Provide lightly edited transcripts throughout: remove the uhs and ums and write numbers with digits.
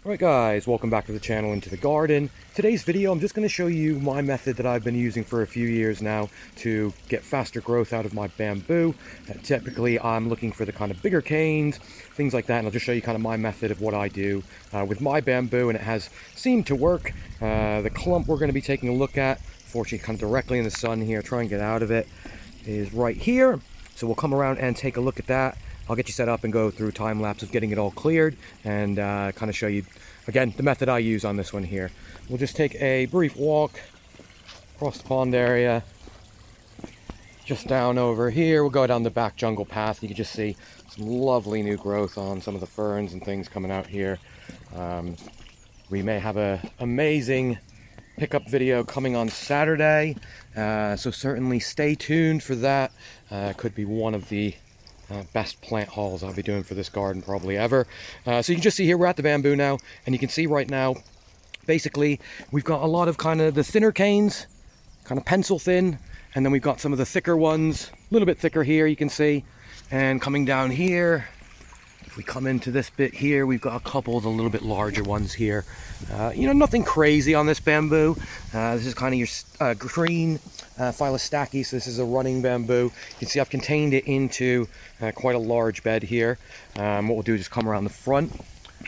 Alright guys, welcome back to the channel Into the Garden. Today's video I'm just going to show you my method that I've been using for a few years now to get faster growth out of my bamboo. Typically I'm looking for the kind of bigger canes, things like that, and I'll just show you kind of my method of what I do with my bamboo, and it has seemed to work. The clump we're going to be taking a look at, fortunately kind of directly in the sun here, try and get out of it, is right here. So we'll come around and take a look at that. I'll get you set up and go through time lapse of getting it all cleared and kind of show you again the method I use on this one here. We'll just take a brief walk across the pond area, just down over here. We'll go down the back jungle path. You can just see some lovely new growth on some of the ferns and things coming out here. We may have an amazing pickup video coming on Saturday, so certainly stay tuned for that. Could be one of the best plant hauls I'll be doing for this garden probably ever. So you can just see here we're at the bamboo now, and you can see right now basically we've got a lot of kind of the thinner canes, kind of pencil thin, and then we've got some of the thicker ones, a little bit thicker here you can see. And coming down here, if we come into this bit here, we've got a couple of the little bit larger ones here. You know, nothing crazy on this bamboo. This is kind of your green Phylostachy, so this is a running bamboo. You can see I've contained it into quite a large bed here. What we'll do is just come around the front.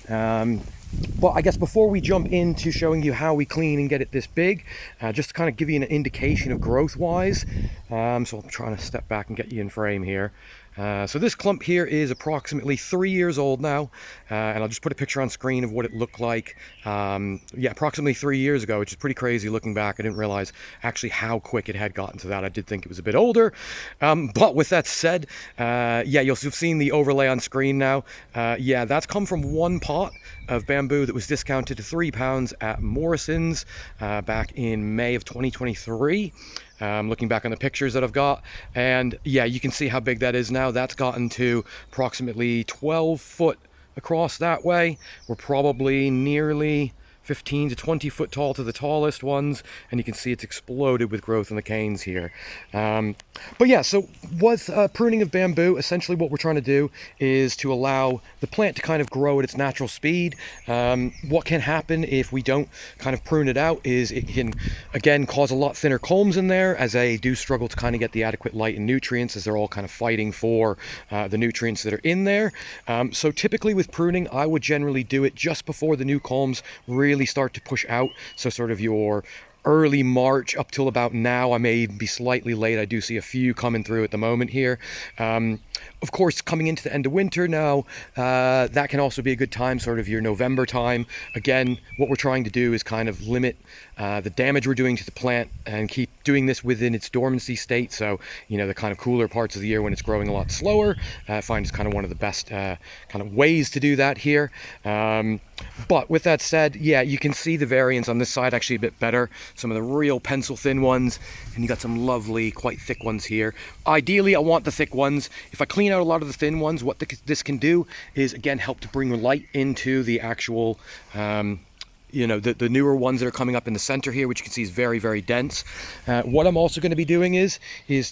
But I guess before we jump into showing you how we clean and get it this big, just to kind of give you an indication of growth wise, so I'm trying to step back and get you in frame here. So this clump here is approximately 3 years old now, and I'll just put a picture on screen of what it looked like approximately 3 years ago, which is pretty crazy looking back. I didn't realize actually how quick it had gotten to that. I did think it was a bit older, but with that said, yeah, you've seen the overlay on screen now. Yeah, that's come from one pot of bamboo that was discounted to £3 at Morrison's back in May of 2023. Looking back on the pictures that I've got, and yeah, you can see how big that is now. That's gotten to approximately 12 foot across that way. We're probably nearly 15 to 20 foot tall to the tallest ones, and you can see it's exploded with growth in the canes here. But yeah, so with pruning of bamboo, essentially what we're trying to do is to allow the plant to kind of grow at its natural speed. What can happen if we don't kind of prune it out is it can again cause a lot thinner culms in there, as they do struggle to kind of get the adequate light and nutrients, as they're all kind of fighting for the nutrients that are in there. So typically with pruning, I would generally do it just before the new culms really start to push out. So sort of your early March up till about now. I may be slightly late. I do see a few coming through at the moment here. Of course, coming into the end of winter now, that can also be a good time, sort of your November time. Again, what we're trying to do is kind of limit the damage we're doing to the plant and keep doing this within its dormancy state. So, you know, the kind of cooler parts of the year when it's growing a lot slower, I find it's kind of one of the best kind of ways to do that here. But with that said, yeah, you can see the variance on this side actually a bit better. Some of the real pencil thin ones, and you got some lovely quite thick ones here. Ideally I want the thick ones. If I clean out a lot of the thin ones, what this can do is again help to bring light into the actual you know, the newer ones that are coming up in the center here, which you can see is very, very dense. What I'm also going to be doing is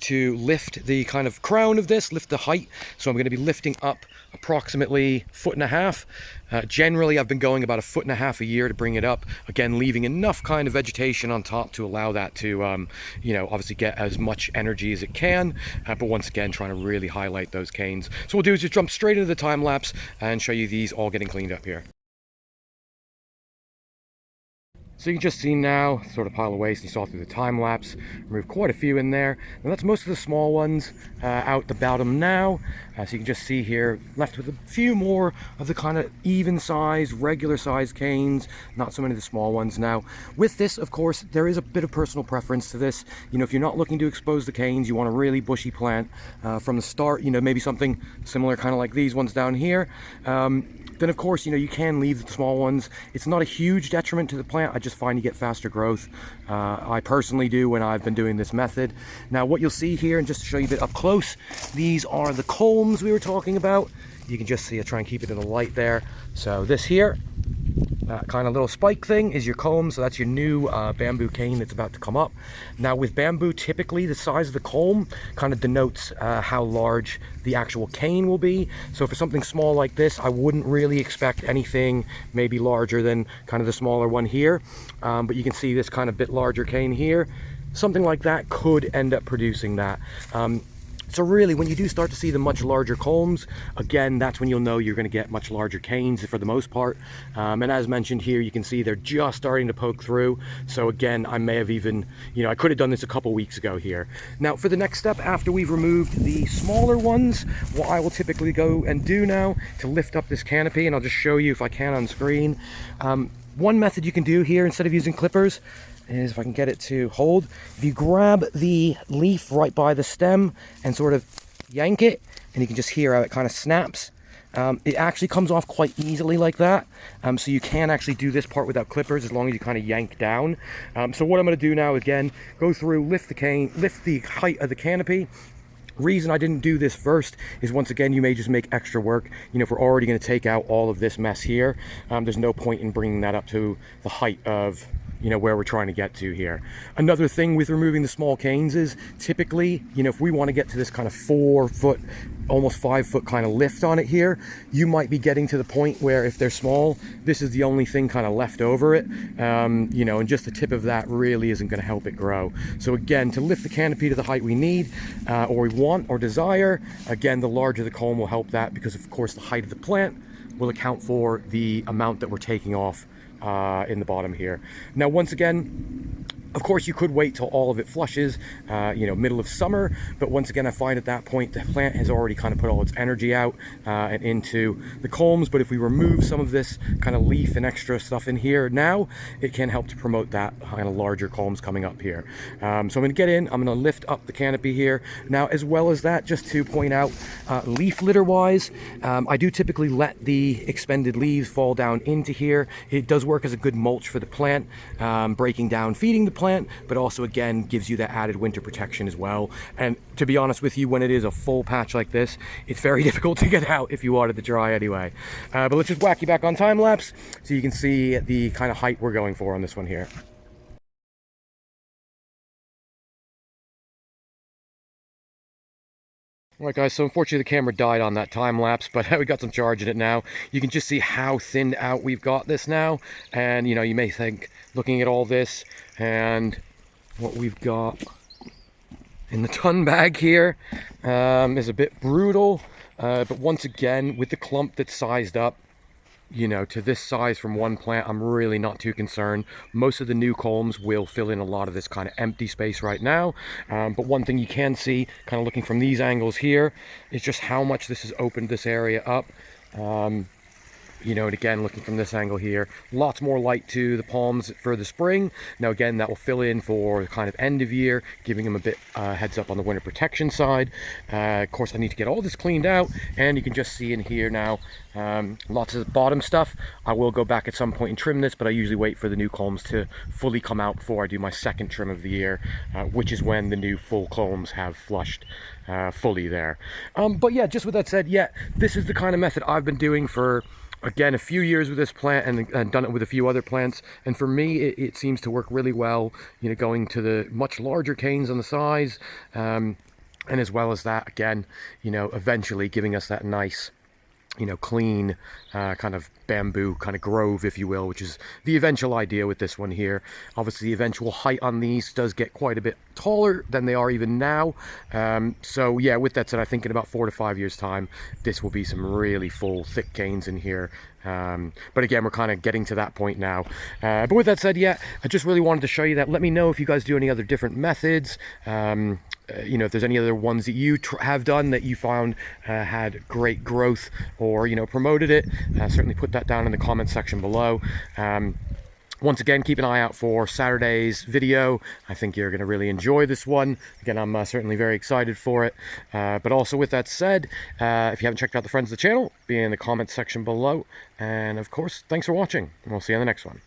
to lift the kind of crown of this, lift the height. So I'm going to be lifting up approximately 1.5 feet. Generally, I've been going about 1.5 feet a year to bring it up. Again, leaving enough kind of vegetation on top to allow that to, you know, obviously get as much energy as it can. But once again, trying to really highlight those canes. So what we'll do is just jump straight into the time lapse and show you these all getting cleaned up here. So you can just see now, sort of pile of waste you saw through the time lapse, remove quite a few in there. And that's most of the small ones out the bottom now. So you can just see here, left with a few more of the kind of even size, regular size canes, not so many of the small ones now. With this, of course, there is a bit of personal preference to this. You know, if you're not looking to expose the canes, you want a really bushy plant from the start, you know, maybe something similar kind of like these ones down here. Then of course, you know, you can leave the small ones. It's not a huge detriment to the plant. I just find you get faster growth. I personally do when I've been doing this method. Now what you'll see here, and just to show you a bit up close, these are the culms we were talking about. You can just see, I try and keep it in the light there. So this here That kind of little spike thing is your culm, so that's your new bamboo cane that's about to come up. Now with bamboo, typically the size of the culm kind of denotes how large the actual cane will be. So for something small like this, I wouldn't really expect anything maybe larger than kind of the smaller one here. But you can see this kind of bit larger cane here. Something like that could end up producing that. So really, when you do start to see the much larger culms, again, that's when you'll know you're going to get much larger canes for the most part. And as mentioned here, you can see they're just starting to poke through. So again, I may have even, I could have done this a couple weeks ago here. Now, for the next step, after we've removed the smaller ones, what I will typically go and do now to lift up this canopy, and I'll just show you if I can on screen. One method you can do here, instead of using clippers, is if I can get it to hold, if you grab the leaf right by the stem and sort of yank it, and you can just hear how it kind of snaps. It actually comes off quite easily like that. So you can actually do this part without clippers as long as you kind of yank down. So what I'm going to do now, again, go through, lift the cane, lift the height of the canopy. Reason I didn't do this first is, once again, you may just make extra work. If we're already going to take out all of this mess here, there's no point in bringing that up to the height of where we're trying to get to here. Another thing with removing the small canes is typically, if we want to get to this kind of 4 foot, almost 5 foot kind of lift on it here, you might be getting to the point where if they're small, this is the only thing kind of left over it, and just the tip of that really isn't going to help it grow. So again, to lift the canopy to the height we need, or we want or desire, again, the larger the culm will help that, because of course the height of the plant will account for the amount that we're taking off in the bottom here. Now, once again, of course, you could wait till all of it flushes, middle of summer. But once again, I find at that point, the plant has already kind of put all its energy out and into the culms. But if we remove some of this kind of leaf and extra stuff in here now, it can help to promote that kind of larger culms coming up here. So I'm going to get in, I'm going to lift up the canopy here. Now, as well as that, just to point out, leaf litter wise, I do typically let the expended leaves fall down into here. It does work as a good mulch for the plant, breaking down, feeding the plant, but also again gives you that added winter protection as well. And to be honest with you, when it is a full patch like this, it's very difficult to get out if you wanted to dry anyway. But let's just whack you back on time lapse so you can see the kind of height we're going for on this one here. Alright guys, so unfortunately the camera died on that time lapse, but we got some charge in it now. You can just see how thinned out we've got this now. And you may think, looking at all this and what we've got in the ton bag here is a bit brutal. But once again, with the clump that's sized up, to this size from one plant, I'm really not too concerned. Most of the new culms will fill in a lot of this kind of empty space right now. But one thing you can see, kind of looking from these angles here, is just how much this has opened this area up. And again, looking from this angle here, lots more light to the palms for the spring. Now again, that will fill in for kind of end of year, giving them a bit heads up on the winter protection side. Of course, I need to get all this cleaned out, and you can just see in here now, lots of bottom stuff. I will go back at some point and trim this, but I usually wait for the new culms to fully come out before I do my second trim of the year, which is when the new full culms have flushed fully there. But yeah, just with that said, yeah, this is the kind of method I've been doing for, again, a few years with this plant, and done it with a few other plants. And for me, it seems to work really well, going to the much larger canes on the size. And as well as that, again, eventually giving us that nice, clean kind of bamboo kind of grove, if you will, which is the eventual idea with this one here. Obviously, the eventual height on these does get quite a bit taller than they are even now. So yeah, with that said, I think in about 4 to 5 years time, this will be some really full, thick canes in here. But again, we're kind of getting to that point now. But with that said, yeah, I just really wanted to show you that. Let me know if you guys do any other different methods. If there's any other ones that you have done that you found had great growth, or promoted it, certainly put that down in the comment section below. Once again, keep an eye out for Saturday's video. I think you're going to really enjoy this one. Again, I'm certainly very excited for it. But also, with that said, if you haven't checked out the friends of the channel, be in the comment section below. And of course, thanks for watching, and we'll see you on the next one.